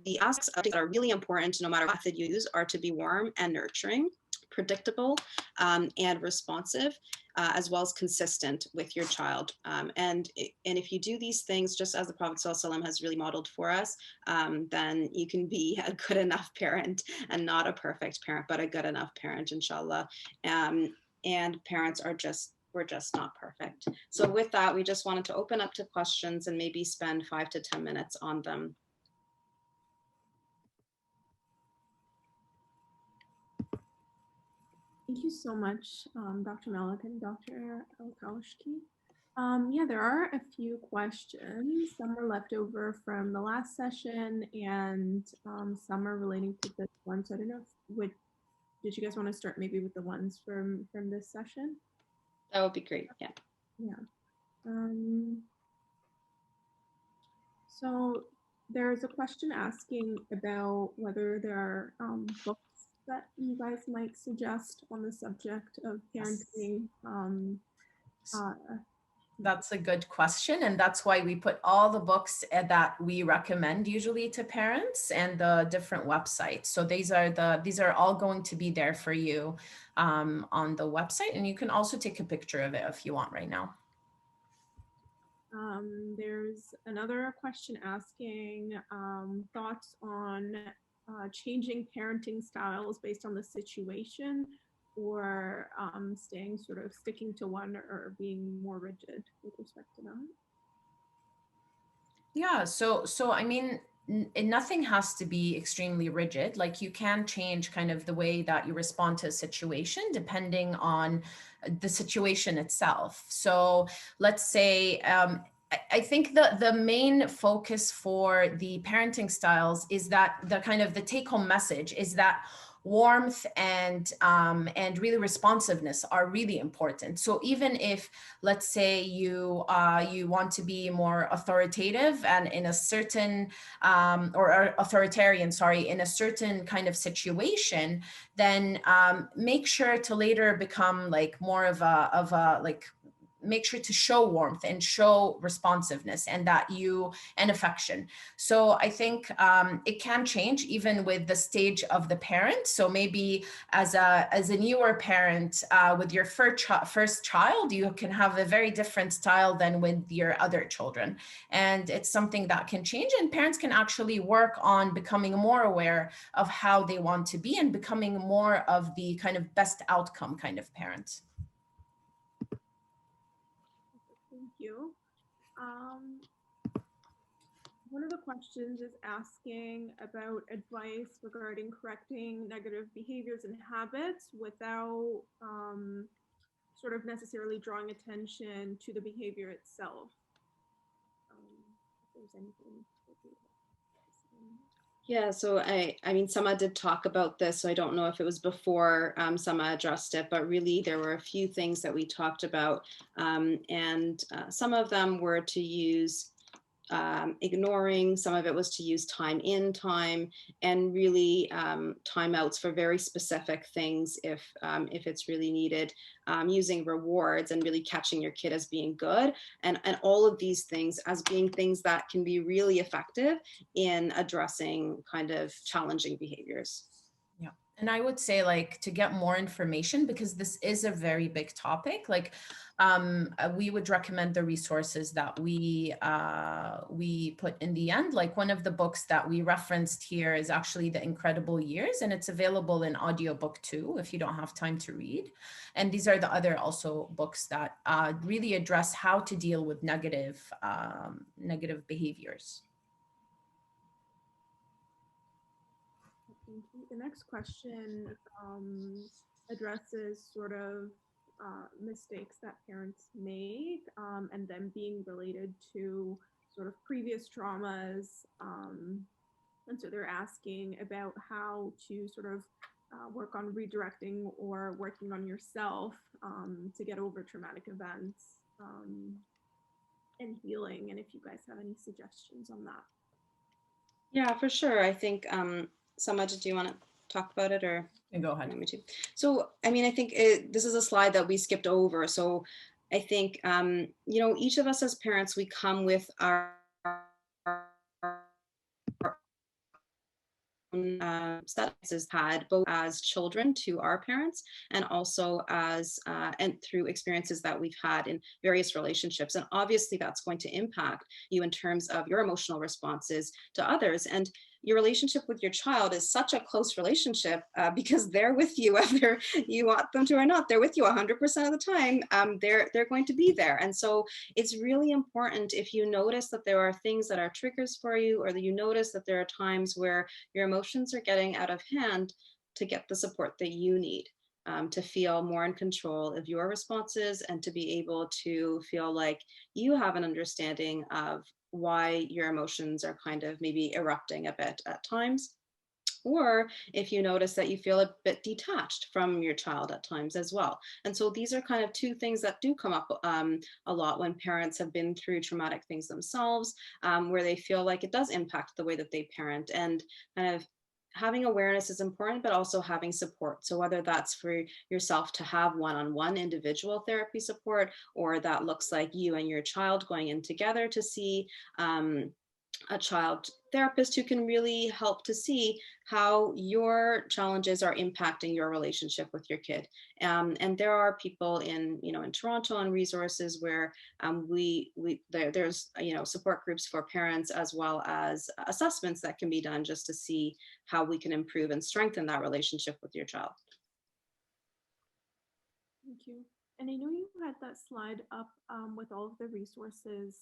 the aspects of that are really important, no matter what method you use, are to be warm and nurturing, predictable and responsive, as well as consistent with your child. And if you do these things, just as the Prophet ﷺ has really modeled for us, then you can be a good enough parent, and not a perfect parent, but a good enough parent, inshallah. And parents are we're just not perfect. So with that, we just wanted to open up to questions and maybe spend 5 to 10 minutes on them. Thank you so much, Dr. Malick and Dr. Alkhawashki. Yeah, there are a few questions. Some were left over from the last session, and some are relating to this one. So I don't know did you guys want to start maybe with the ones from this session? That would be great. Yeah. Yeah. Um, so there's a question asking about whether there are books that you guys might suggest on the subject of parenting. Uh, That's a good question. And that's why we put all the books that we recommend usually to parents and the different websites. So these are all going to be there for you on the website. And you can also take a picture of it if you want right now. There's another question asking thoughts on changing parenting styles based on the situation, or sticking to one, or being more rigid with respect to that. Yeah, so I mean, nothing has to be extremely rigid. Like you can change kind of the way that you respond to a situation depending on the situation itself. So let's say I think the main focus for the parenting styles is that the kind of the take home message is that warmth and really responsiveness are really important. So even if, let's say, you want to be more authoritative and in a certain or authoritarian, sorry, in a certain kind of situation, then make sure to later become like more of a like make sure to show warmth and show responsiveness and that you and affection. So I think it can change even with the stage of the parent. So maybe as a newer parent with your first child, you can have a very different style than with your other children, and it's something that can change. And parents can actually work on becoming more aware of how they want to be and becoming more of the kind of best outcome kind of parent. Thank you. One of the questions is asking about advice regarding correcting negative behaviors and habits without sort of necessarily drawing attention to the behavior itself. If there's anything that you would like to say. Yeah, so I mean, Sama did talk about this, so I don't know if it was before Sama addressed it, but really there were a few things that we talked about, and some of them were to use ignoring, some of it was to use time in, time, and really timeouts for very specific things if it's really needed, using rewards and really catching your kid as being good, and all of these things as being things that can be really effective in addressing kind of challenging behaviors. Yeah. And I would say, like, to get more information, because this is a very big topic, like we would recommend the resources that we put in the end. Like one of the books that we referenced here is actually The Incredible Years, and it's available in audiobook too if you don't have time to read. And these are the other also books that really address how to deal with negative behaviors. Thank you. The next question addresses sort of mistakes that parents make, and them being related to sort of previous traumas. And so they're asking about how to sort of work on redirecting or working on yourself to get over traumatic events and healing, and if you guys have any suggestions on that. Yeah, for sure. I think Samaj, do you want to talk about it, or go ahead? Me too. So, I mean, I think this is a slide that we skipped over. So, I think you know, each of us as parents, we come with our statuses had both as children to our parents and also as and through experiences that we've had in various relationships, and obviously that's going to impact you in terms of your emotional responses to others. And your relationship with your child is such a close relationship because they're with you whether you want them to or not. They're with you 100% of the time. They're going to be there. And so it's really important, if you notice that there are things that are triggers for you, or that you notice that there are times where your emotions are getting out of hand, to get the support that you need. to feel more in control of your responses and to be able to feel like you have an understanding of why your emotions are kind of maybe erupting a bit at times. Or if you notice that you feel a bit detached from your child at times as well. And so these are kind of two things that do come up a lot when parents have been through traumatic things themselves, where they feel like it does impact the way that they parent. And kind of having awareness is important, but also having support. So whether that's for yourself to have one-on-one individual therapy support, or that looks like you and your child going in together to see a child therapist who can really help to see how your challenges are impacting your relationship with your kid. And there are people in Toronto and resources where there's support groups for parents, as well as assessments that can be done just to see how we can improve and strengthen that relationship with your child. Thank you. And I know you had that slide up with all of the resources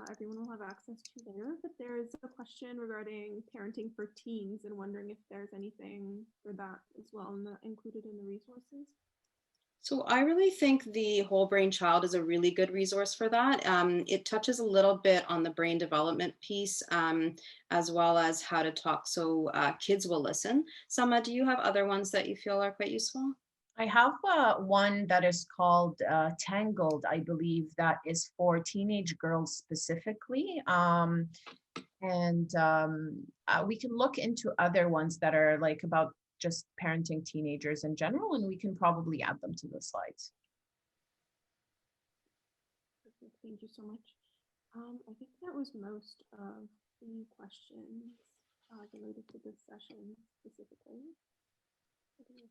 everyone will have access to there, but there's a question regarding parenting for teens and wondering if there's anything for that as well included in the resources. So I really think the Whole Brain Child is a really good resource for that. It touches a little bit on the brain development piece, as well as how to talk so kids will listen. Sama, do you have other ones that you feel are quite useful? I have one that is called Tangled, I believe, that is for teenage girls specifically. We can look into other ones that are like about just parenting teenagers in general, and we can probably add them to the slides. Perfect. Thank you so much. I think that was most of the questions related to this session specifically. I don't know if